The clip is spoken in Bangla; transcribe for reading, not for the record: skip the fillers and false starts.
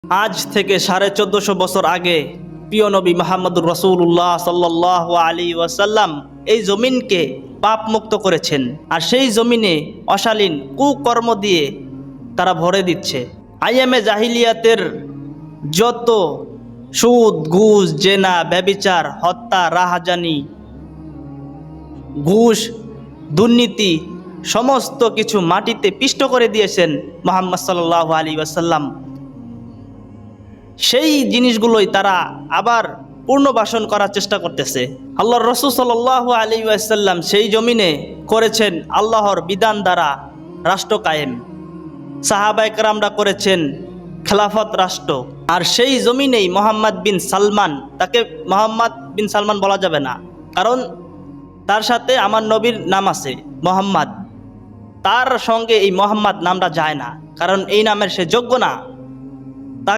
আজ থেকে 1450 বছর আগে প্রিয় নবী মুহাম্মদুর রাসূলুল্লাহ সাল্লাল্লাহু আলাইহি ওয়াসাল্লাম এই জমিনকে পাপ মুক্ত করেছেন। আর সেই জমিনে অশালীন কুকর্ম দিয়ে তারা ভরে দিচ্ছে। আইয়ামে জাহিলিয়াতের যত সুদ, ঘুষ, জেনা, ব্যভিচার, হত্যা, রাহাজানি, ঘুষ, দুর্নীতি সমস্ত কিছু মাটিতে পিষ্ট করে দিয়েছেন মুহাম্মদ সাল্লাল্লাহু আলাইহি ওয়াসাল্লাম। সেই জিনিসগুলোই তারা আবার পুনর্বাসন করার চেষ্টা করতেছে। আল্লাহর রাসূল সাল্লাল্লাহু আলাইহি ওয়াসাল্লাম সেই জমিনে করেছেন আল্লাহর বিধান দ্বারা রাষ্ট্র কায়েম। সাহাবায়ে কেরামরা করেছেন খেলাফত রাষ্ট্র। আর সেই জমিনেই মোহাম্মদ বিন সালমান, তাকে মোহাম্মদ বিন সালমান বলা যাবে না, কারণ তার সাথে আমার নবীর নাম আছে মোহাম্মদ, তার সঙ্গে এই মোহাম্মদ নামটা যায় না, কারণ এই নামের সে যোগ্য না।